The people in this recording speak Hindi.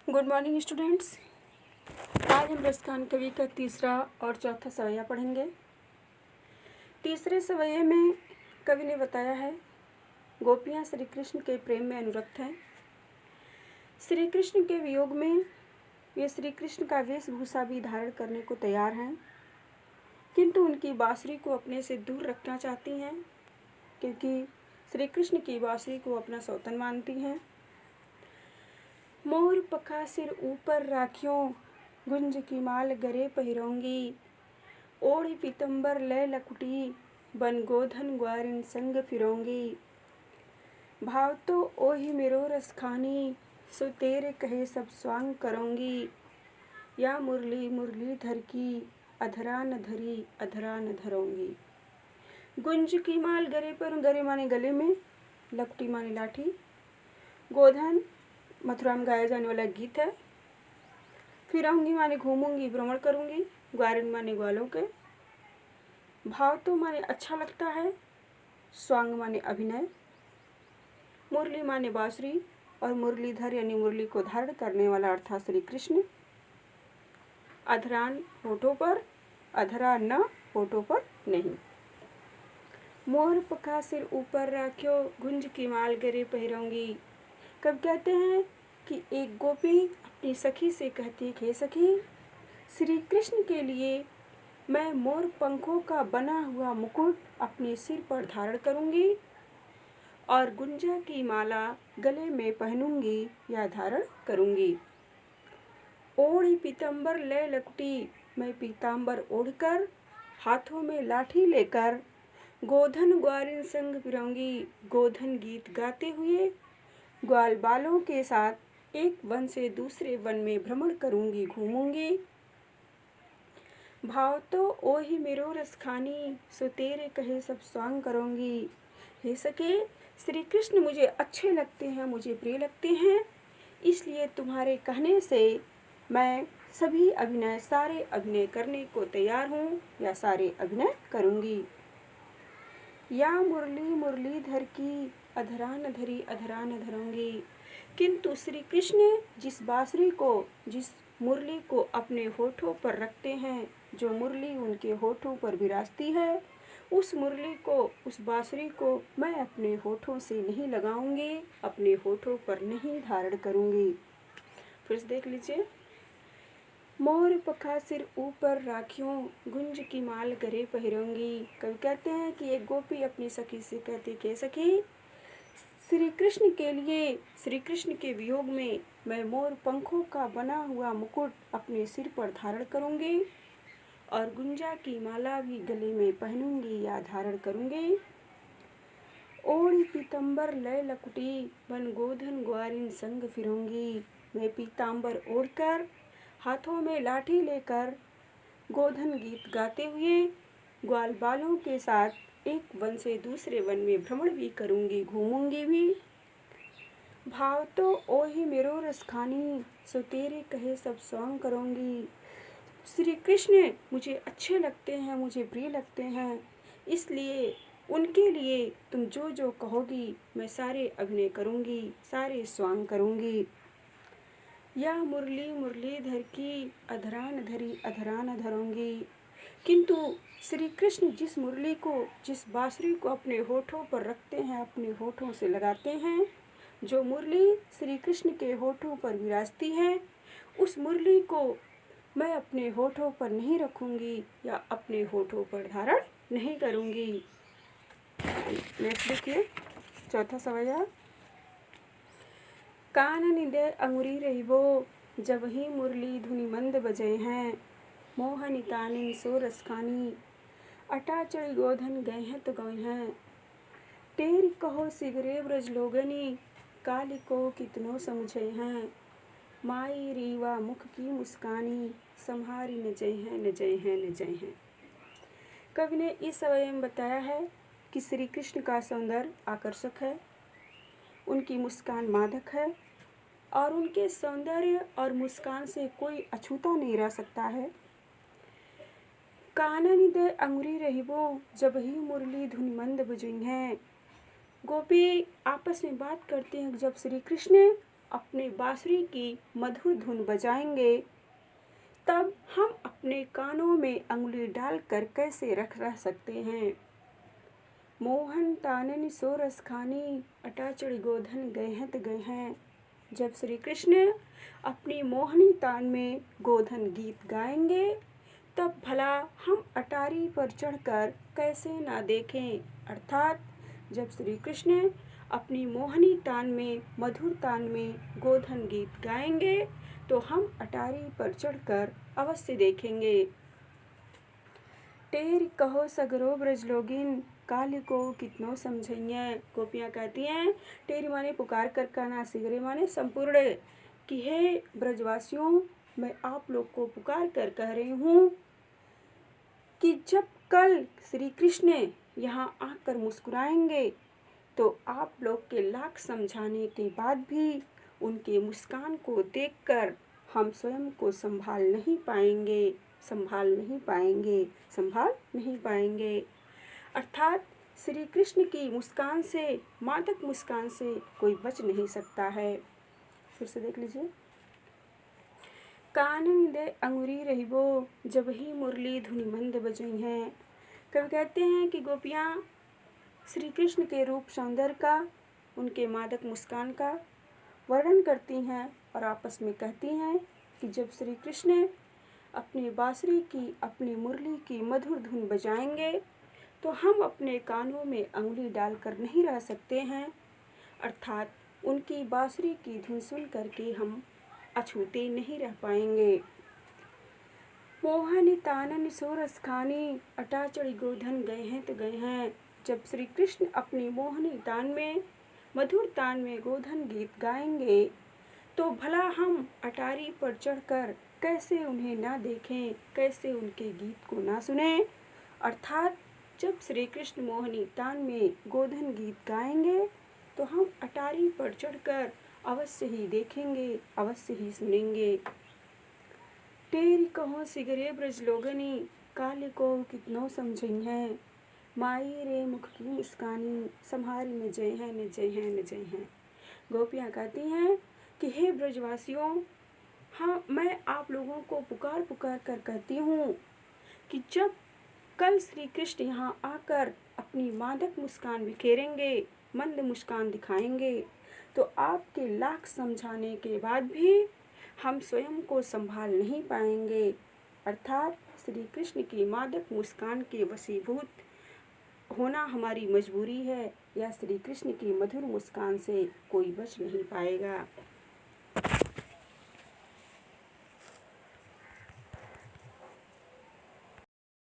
Good morning students. आज हम रसखान कवि का तीसरा और चौथा सवैया पढ़ेंगे। तीसरे सवैये में कवि ने बताया है गोपियाँ श्री कृष्ण के प्रेम में अनुरक्त हैं। श्री कृष्ण के वियोग में वे श्री कृष्ण का वेशभूषा भी धारण करने को तैयार हैं, किंतु उनकी बांसुरी को अपने से दूर रखना चाहती हैं, क्योंकि श्री कृष्ण की बांसुरी को अपना सौतन मानती हैं। मोर पखा सिर ऊपर राखियों, गुंज की माल गरे पहिरोंगी। ओढ़ी पीतम्बर लय लकुटी, बन गोधन ग्वारिन संग फिरोंगी। भाव तो ओहि मेरो रस खानी, सो तेरे कहे सब स्वांग करोंगी। या मुरली मुरलीधर की, अधरा न धरी अधरा न धरोंगी। गुंज की माल गरे पर, गरे माने गले में, लकुटी माने लाठी। गोधन मथुरा में गाया जाने वाला गीत है। फिरंगी माने घूमूंगी, भ्रमण करूंगी। ग्वारिन माने ग्वालों के। भाव तो माने अच्छा लगता है। स्वांग माने अभिनय। मुरली माने बांसुरी और मुरलीधर यानी मुरली को धारण करने वाला अर्थात श्री कृष्ण। अधरान होठों पर, अधरा न होठों पर नहीं। मोर पखा सिर ऊपर राख्यो, गुंज की माल गरे पहिरोंगी। कब कहते हैं कि एक गोपी अपनी सखी से कहती है, हे सखी, श्री कृष्ण के लिए मैं मोर पंखों का बना हुआ मुकुट अपने सिर पर धारण करूंगी और गुंजा की माला गले में पहनूंगी या धारण करूंगी। ओढ़ी पीतम्बर लय लकुटी, मैं पीताम्बर ओढ़कर हाथों में लाठी लेकर गोधन ग्वारिन संग फिरौंगी। गोधन गीत गाते हुए ग्वाल बालों के साथ एक वन से दूसरे वन में भ्रमण करूंगी, घूमूंगी। भाव तो ओहि मेरो रस खानी, सो तेरे कहे सब स्वांग करूंगी। हे सके, श्री कृष्ण मुझे अच्छे लगते हैं, मुझे प्रिय लगते हैं, इसलिए तुम्हारे कहने से मैं सारे अभिनय करने को तैयार हूँ या सारे अभिनय करूंगी। या मुरली मुरलीधर की, अधरा न धरी अधरा न धरूंगी। किंतु श्री कृष्ण जिस बांसुरी को, जिस मुरली को अपने होठों पर रखते हैं, जो मुरली उनके होठों पर विराजती है, उस मुरली को, उस बांसुरी को मैं अपने होठों से नहीं लगाऊंगी, अपने होठों पर नहीं धारण करूंगी। फिर से देख लीजिए। मोर पखा सिर ऊपर राखियों, गुंज की माल गरे पहिरोंगी। कवि कहते हैं कि एक गोपी अपनी सखी से कहती कि सखी, श्री कृष्ण के लिए, श्री कृष्ण के वियोग में मैं मोर पंखों का बना हुआ मुकुट अपने सिर पर धारण करूंगी और गुंजा की माला भी गले में पहनूंगी या धारण करूंगी। ओढ़ी पीतम्बर लय लकुटी, बन गोधन ग्वारिन संग फिरूंगी। मैं पीताम्बर ओढ़कर हाथों में लाठी लेकर गोधन गीत गाते हुए ग्वाल बालों के साथ एक वन से दूसरे वन में भ्रमण भी करूंगी, घूमूंगी भी। भाव तो ओहि मेरो रस खानी, सो तेरे कहे सब स्वांग करूंगी। श्री कृष्ण मुझे अच्छे लगते हैं, मुझे प्रिय लगते हैं, इसलिए उनके लिए तुम जो जो कहोगी मैं सारे अभिनय करूंगी, सारे स्वांग करूंगी। या मुरली मुरलीधर की, अधरा न धरी अधरा न धरूंगी। किंतु श्री कृष्ण जिस मुरली को, जिस बांसुरी को अपने होठों पर रखते हैं, अपने होठों से लगाते हैं, जो मुरली श्री कृष्ण के होठों पर विराजती है, उस मुरली को मैं अपने होठों पर नहीं रखूंगी या अपने होठों पर धारण नहीं करूंगी। नेक्स्ट देखिए, चौथा सवैया। कान निदे अंगुरी रहिबो, जब ही मुरली धुनि मंद बजे हैं। मोहनी तानिन सो रस खानी, अटा चढ़ी गोधन गए हैं तो गए हैं। टेर कहो सिगरे ब्रज लोगनी, काली को कितनो समझे हैं। माई रीवा मुख की मुस्कानी, संहारी न जय हैं न जय हैं न जय हैं। कवि ने इस सवैये में बताया है कि श्री कृष्ण का सौंदर्य आकर्षक है, उनकी मुस्कान मादक है और उनके सौंदर्य और मुस्कान से कोई अछूता नहीं रह सकता है। कानन दे अंगुरी रहिबो, जब ही मुरली धुनि मंद बजी हैं। गोपी आपस में बात करते हैं जब श्री कृष्ण अपने बांसुरी की मधुर धुन बजाएंगे, तब हम अपने कानों में अंगुली डालकर कैसे रह सकते हैं। मोहन तानन सो रस खानी, अटाचड़ गोधन गए हैं। जब श्री कृष्ण अपनी मोहनी तान में गोधन गीत गाएंगे, तब भला हम अटारी पर चढ़कर कैसे ना देखें। अर्थात जब श्री कृष्ण अपनी मोहनी तान में, मधुर तान में गोधन गीत गाएंगे, तो हम अटारी पर चढ़कर अवश्य देखेंगे। टेर कहो सगरो ब्रज लोगिन, काली को कितनो समझइए। गोपियाँ कहती हैं, टेरी माने पुकार कर कहना, सिगरे माने संपूर्ण, कि हे ब्रजवासियों, मैं आप लोग को पुकार कर कह रही हूँ कि जब कल श्री कृष्ण यहाँ आकर मुस्कुराएंगे, तो आप लोग के लाख समझाने के बाद भी उनके मुस्कान को देखकर हम स्वयं को संभाल नहीं पाएंगे। अर्थात श्री कृष्ण की मुस्कान से, मादक मुस्कान से कोई बच नहीं सकता है। फिर से देख लीजिए। कानन दे अंगुरी रहिबो, जब ही मुरली धुनि मंद बजई हैं। कवि कहते हैं कि गोपियाँ श्री कृष्ण के रूप सौंदर्य का, उनके मादक मुस्कान का वर्णन करती हैं और आपस में कहती हैं कि जब श्री कृष्ण अपनी बांसुरी की, अपनी मुरली की मधुर धुन बजाएंगे, तो हम अपने कानों में अंगुली डालकर नहीं रह सकते हैं। अर्थात उनकी बांसुरी की धुन सुन करके हम अछूते नहीं रह पाएंगे। मोहन तानन सो रस खानी, अटाचड़ गोधन गए हैं। जब श्री कृष्ण अपनी मोहनी तान में, मधुर तान में गोधन गीत गाएंगे, तो भला हम अटारी पर चढ़कर कैसे उन्हें ना देखें, कैसे उनके गीत को ना सुने। अर्थात जब श्री कृष्ण मोहनी तान में गोधन गीत गाएंगे, तो हम अटारी पर चढ़कर अवश्य ही देखेंगे, अवश्य ही सुनेंगे। टेरी कहो सिगरे ब्रज लोगनी, काली को कितनो समझई हैं। माई रे मुख की मुस्कानी, संहारी न जय हैं। गोपियाँ कहती हैं कि हे ब्रजवासियों, हाँ, मैं आप लोगों को पुकार कर कहती हूँ कि जब कल श्री कृष्ण यहाँ आकर अपनी मादक मुस्कान बिखेरेंगे, मंद मुस्कान दिखाएंगे, तो आपके लाख समझाने के बाद भी हम स्वयं को संभाल नहीं पाएंगे। अर्थात श्री कृष्ण की मादक मुस्कान के वशीभूत होना हमारी मजबूरी है, या श्री कृष्ण की मधुर मुस्कान से कोई बच नहीं पाएगा।